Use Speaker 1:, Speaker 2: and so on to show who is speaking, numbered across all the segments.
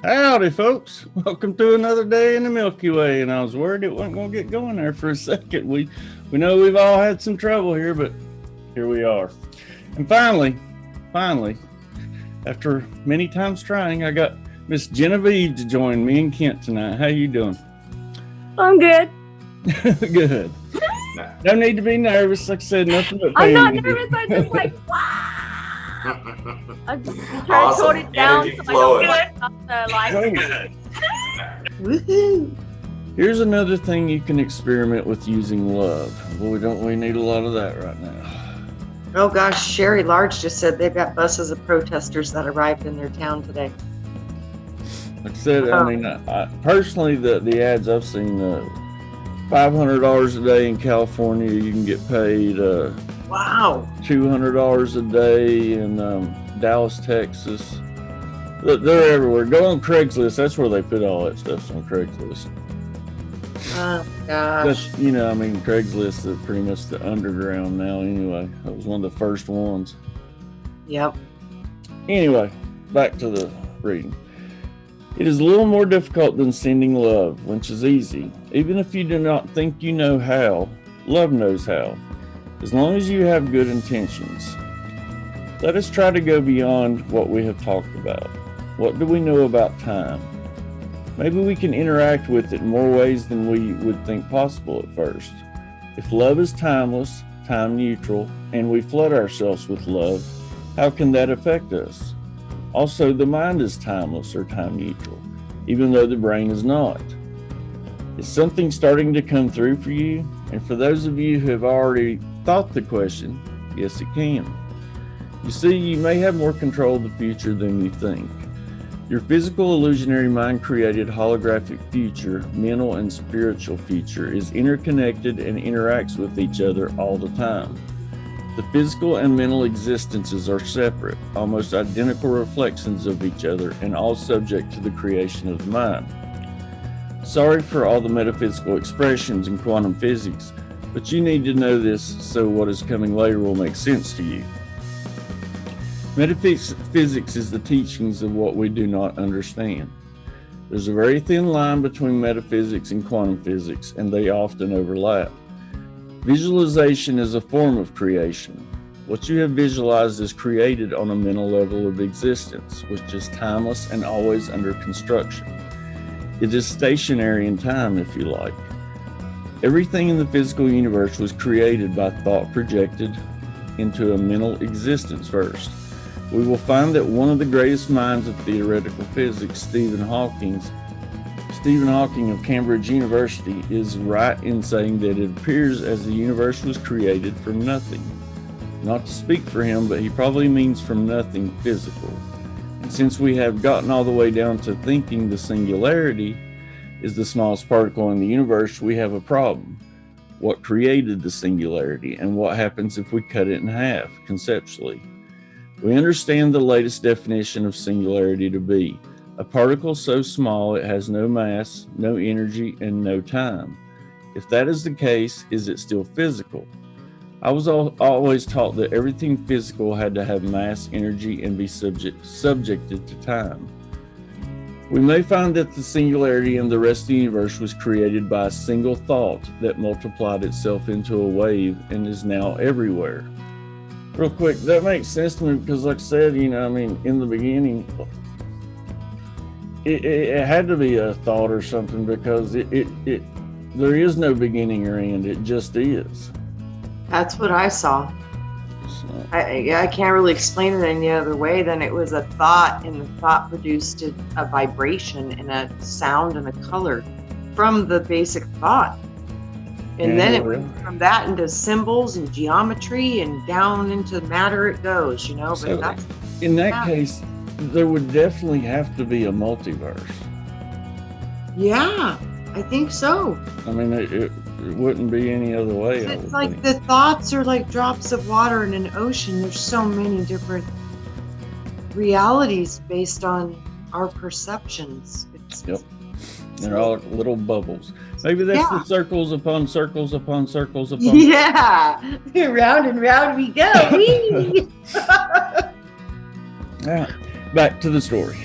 Speaker 1: Howdy, folks. Welcome to another day in the Milky Way. And I was worried it wasn't going to get going there for a second. We know we've all had some trouble here, but here we are. And finally, after many times trying, I got Miss Genevieve to join me and Kent tonight. How you doing?
Speaker 2: I'm good.
Speaker 1: Good. No need to be nervous. Like I said, nothing but
Speaker 2: I'm not
Speaker 1: family.
Speaker 2: nervous. I'm just like, wow. I'm just trying
Speaker 3: Awesome.
Speaker 2: to tone it down
Speaker 3: Energy
Speaker 2: so
Speaker 3: flowing.
Speaker 2: I don't get the like.
Speaker 4: Woohoo!
Speaker 1: Here's another thing you can experiment with using love. Well, we need a lot of that right now.
Speaker 4: Oh gosh, Sherry Large just said they've got buses of protesters that arrived in their town today.
Speaker 1: Like I said, I mean, I personally, the ads I've seen, $500 a day in California, you can get paid
Speaker 4: Wow.
Speaker 1: $200 a day in Dallas, Texas. Look, they're everywhere. Go on Craigslist. That's where they put all that stuff, on Craigslist.
Speaker 4: Oh gosh.
Speaker 1: That's, Craigslist is pretty much the underground now anyway. That was one of the first ones.
Speaker 4: Yep.
Speaker 1: Anyway, back to the reading. It is a little more difficult than sending love, which is easy. Even if you do not think you know how, love knows how, as long as you have good intentions. Let us try to go beyond what we have talked about. What do we know about time? Maybe we can interact with it in more ways than we would think possible at first. If love is timeless, time neutral, and we flood ourselves with love, how can that affect us? Also, the mind is timeless or time neutral, even though the brain is not. Is something starting to come through for you? And for those of you who have already thought the question, yes, it can. You see, you may have more control of the future than you think. Your physical illusionary mind-created holographic future, mental and spiritual future, is interconnected and interacts with each other all the time. The physical and mental existences are separate, almost identical reflections of each other, and all subject to the creation of the mind. Sorry for all the metaphysical expressions in quantum physics, but you need to know this so what is coming later will make sense to you. Metaphysics is the teachings of what we do not understand. There's a very thin line between metaphysics and quantum physics, and they often overlap. Visualization is a form of creation. What you have visualized is created on a mental level of existence, which is timeless and always under construction. It is stationary in time, if you like. Everything in the physical universe was created by thought projected into a mental existence first. We will find that one of the greatest minds of theoretical physics, Stephen Hawking of Cambridge University, is right in saying that it appears as the universe was created from nothing. Not to speak for him, but he probably means from nothing physical. And since we have gotten all the way down to thinking the singularity is the smallest particle in the universe, we have a problem. What created the singularity, and what happens if we cut it in half, conceptually? We understand the latest definition of singularity to be a particle so small it has no mass, no energy, and no time. If that is the case, is it still physical? I was always taught that everything physical had to have mass, energy, and be subjected to time. We may find that the singularity and the rest of the universe was created by a single thought that multiplied itself into a wave and is now everywhere. Real quick, that makes sense to me because, like I said, in the beginning, it had to be a thought or something because there is no beginning or end. It just is.
Speaker 4: That's what I saw.
Speaker 1: So,
Speaker 4: I can't really explain it any other way than it was a thought, and the thought produced a vibration and a sound and a color from the basic thought. And then it went from that into symbols and geometry and down into matter it goes, But
Speaker 1: So,
Speaker 4: that's
Speaker 1: in that case, there would definitely have to be a multiverse.
Speaker 4: yeah, I think so.
Speaker 1: I mean, it wouldn't be any other way. I
Speaker 4: It's
Speaker 1: would
Speaker 4: like
Speaker 1: think.
Speaker 4: the thoughts are like drops of water in an ocean. There's so many different realities based on our perceptions.
Speaker 1: Yep. They're all little bubbles. Maybe that's the circles upon circles upon circles upon.
Speaker 4: Yeah, round and round we go. Whee!
Speaker 1: Now, back to the story.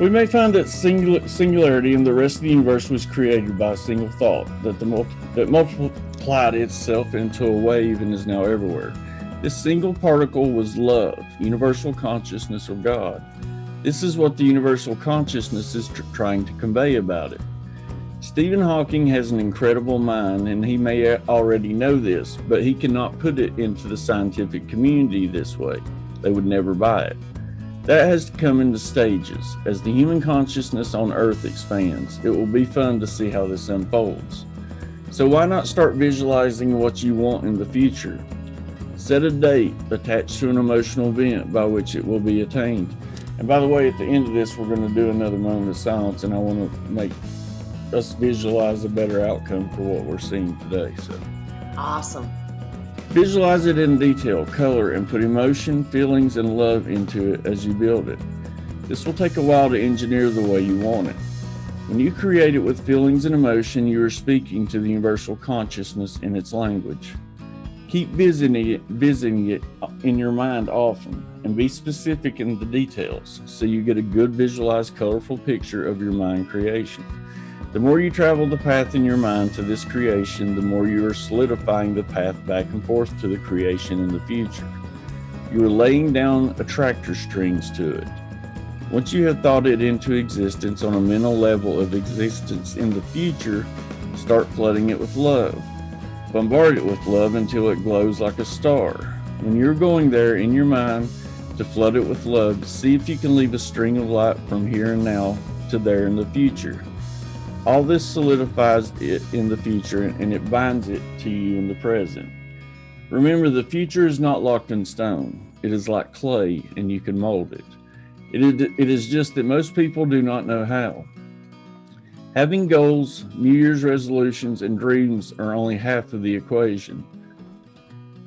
Speaker 1: We may find that singularity in the rest of the universe was created by a single thought that multiplied itself into a wave and is now everywhere. This single particle was love, universal consciousness, or God. This is what the universal consciousness is trying to convey about it. Stephen Hawking has an incredible mind, and he may already know this, but he cannot put it into the scientific community this way. They would never buy it. That has to come into stages. As the human consciousness on Earth expands, it will be fun to see how this unfolds. So why not start visualizing what you want in the future? Set a date attached to an emotional event by which it will be attained. And by the way, at the end of this, we're going to do another moment of silence, and I want to make us visualize a better outcome for what we're seeing today. So,
Speaker 4: awesome.
Speaker 1: Visualize it in detail, color, and put emotion, feelings, and love into it as you build it. This will take a while to engineer the way you want it. When you create it with feelings and emotion, you are speaking to the universal consciousness in its language. Keep visiting it in your mind often, and be specific in the details so you get a good visualized, colorful picture of your mind creation. The more you travel the path in your mind to this creation, the more you are solidifying the path back and forth to the creation in the future. You are laying down attractor strings to it. Once you have thought it into existence on a mental level of existence in the future, start flooding it with love. Bombard it with love until it glows like a star. When you're going there in your mind to flood it with love, see if you can leave a string of light from here and now to there in the future. All this solidifies it in the future, and it binds it to you in the present. Remember, the future is not locked in stone. It is like clay, and you can mold it. It is just that most people do not know how. Having goals, New Year's resolutions, and dreams are only half of the equation.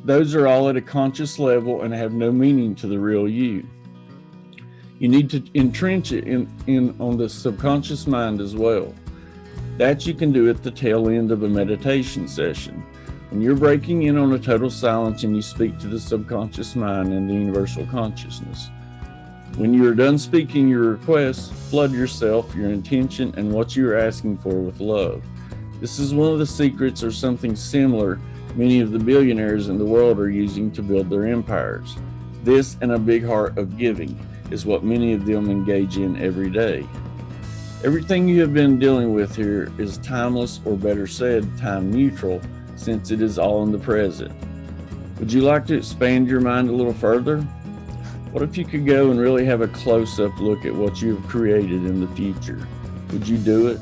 Speaker 1: Those are all at a conscious level and have no meaning to the real you. You need to entrench it on the subconscious mind as well. That you can do at the tail end of a meditation session. When you're breaking in on a total silence and you speak to the subconscious mind and the universal consciousness. When you are done speaking your requests, flood yourself, your intention, and what you are asking for with love. This is one of the secrets, or something similar, many of the billionaires in the world are using to build their empires. This and a big heart of giving is what many of them engage in every day. Everything you have been dealing with here is timeless, or better said, time neutral, since it is all in the present. Would you like to expand your mind a little further? What if you could go and really have a close-up look at what you have created in the future? Would you do it?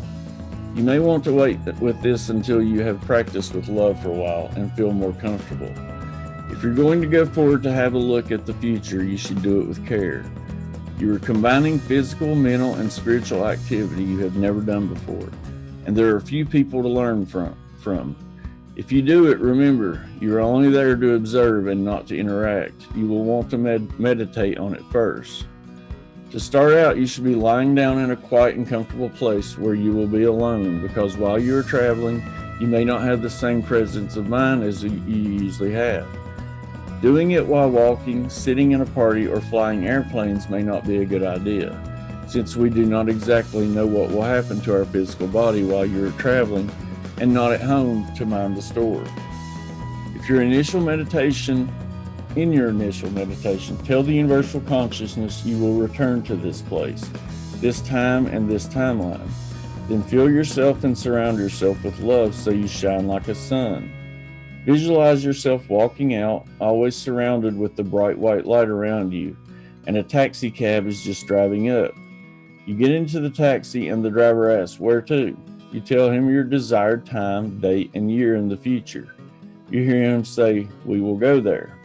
Speaker 1: You may want to wait with this until you have practiced with love for a while and feel more comfortable. If you're going to go forward to have a look at the future, you should do it with care. You are combining physical, mental, and spiritual activity you have never done before, and there are few people to learn from. If you do it, remember, you are only there to observe and not to interact. You will want to meditate on it first. To start out, you should be lying down in a quiet and comfortable place where you will be alone, because while you are traveling, you may not have the same presence of mind as you usually have. Doing it while walking, sitting in a party, or flying airplanes may not be a good idea, since we do not exactly know what will happen to our physical body while you're traveling and not at home to mind the store. In your initial meditation, tell the universal consciousness you will return to this place, this time and this timeline. Then fill yourself and surround yourself with love so you shine like a sun. Visualize yourself walking out, always surrounded with the bright white light around you, and a taxi cab is just driving up. You get into the taxi and the driver asks, "Where to?" You tell him your desired time, date, and year in the future. You hear him say, "We will go there."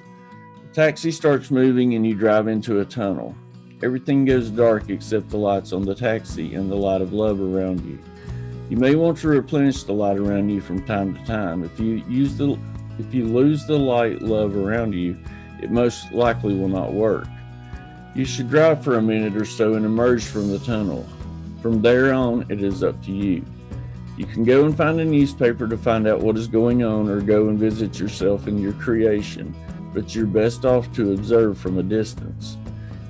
Speaker 1: The taxi starts moving and you drive into a tunnel. Everything goes dark except the lights on the taxi and the light of love around you. You may want to replenish the light around you from time to time. If you lose the light love around you, it most likely will not work. You should drive for a minute or so and emerge from the tunnel. From there on, it is up to you. You can go and find a newspaper to find out what is going on, or go and visit yourself in your creation, but you're best off to observe from a distance.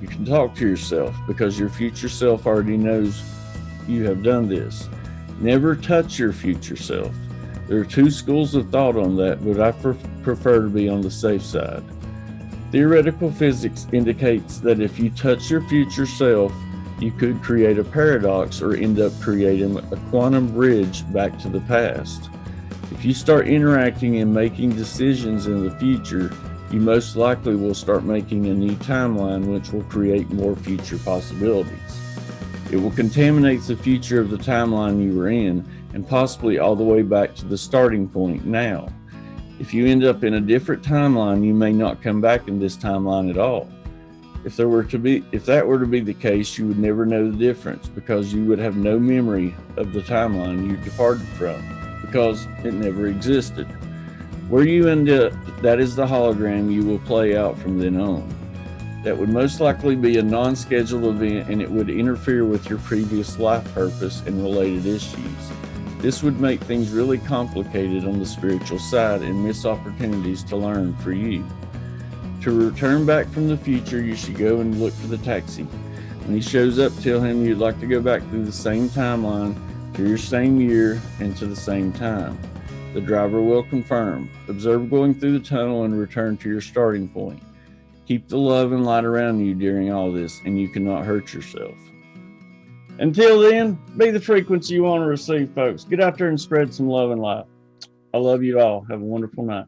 Speaker 1: You can talk to yourself because your future self already knows you have done this. Never touch your future self. There are two schools of thought on that, but I prefer to be on the safe side. Theoretical physics indicates that if you touch your future self, you could create a paradox or end up creating a quantum bridge back to the past. If you start interacting and making decisions in the future, you most likely will start making a new timeline which will create more future possibilities. It will contaminate the future of the timeline you were in and possibly all the way back to the starting point now. If you end up in a different timeline, you may not come back in this timeline at all. If that were to be the case, you would never know the difference because you would have no memory of the timeline you departed from because it never existed. Where you end up, that is the hologram you will play out from then on. That would most likely be a non-scheduled event and it would interfere with your previous life purpose and related issues. This would make things really complicated on the spiritual side and miss opportunities to learn for you. To return back from the future, you should go and look for the taxi. When he shows up, tell him you'd like to go back through the same timeline, to your same year, and to the same time. The driver will confirm. Observe going through the tunnel and return to your starting point. Keep the love and light around you during all this, and you cannot hurt yourself. Until then, be the frequency you want to receive, folks. Get out there and spread some love and light. I love you all. Have a wonderful night.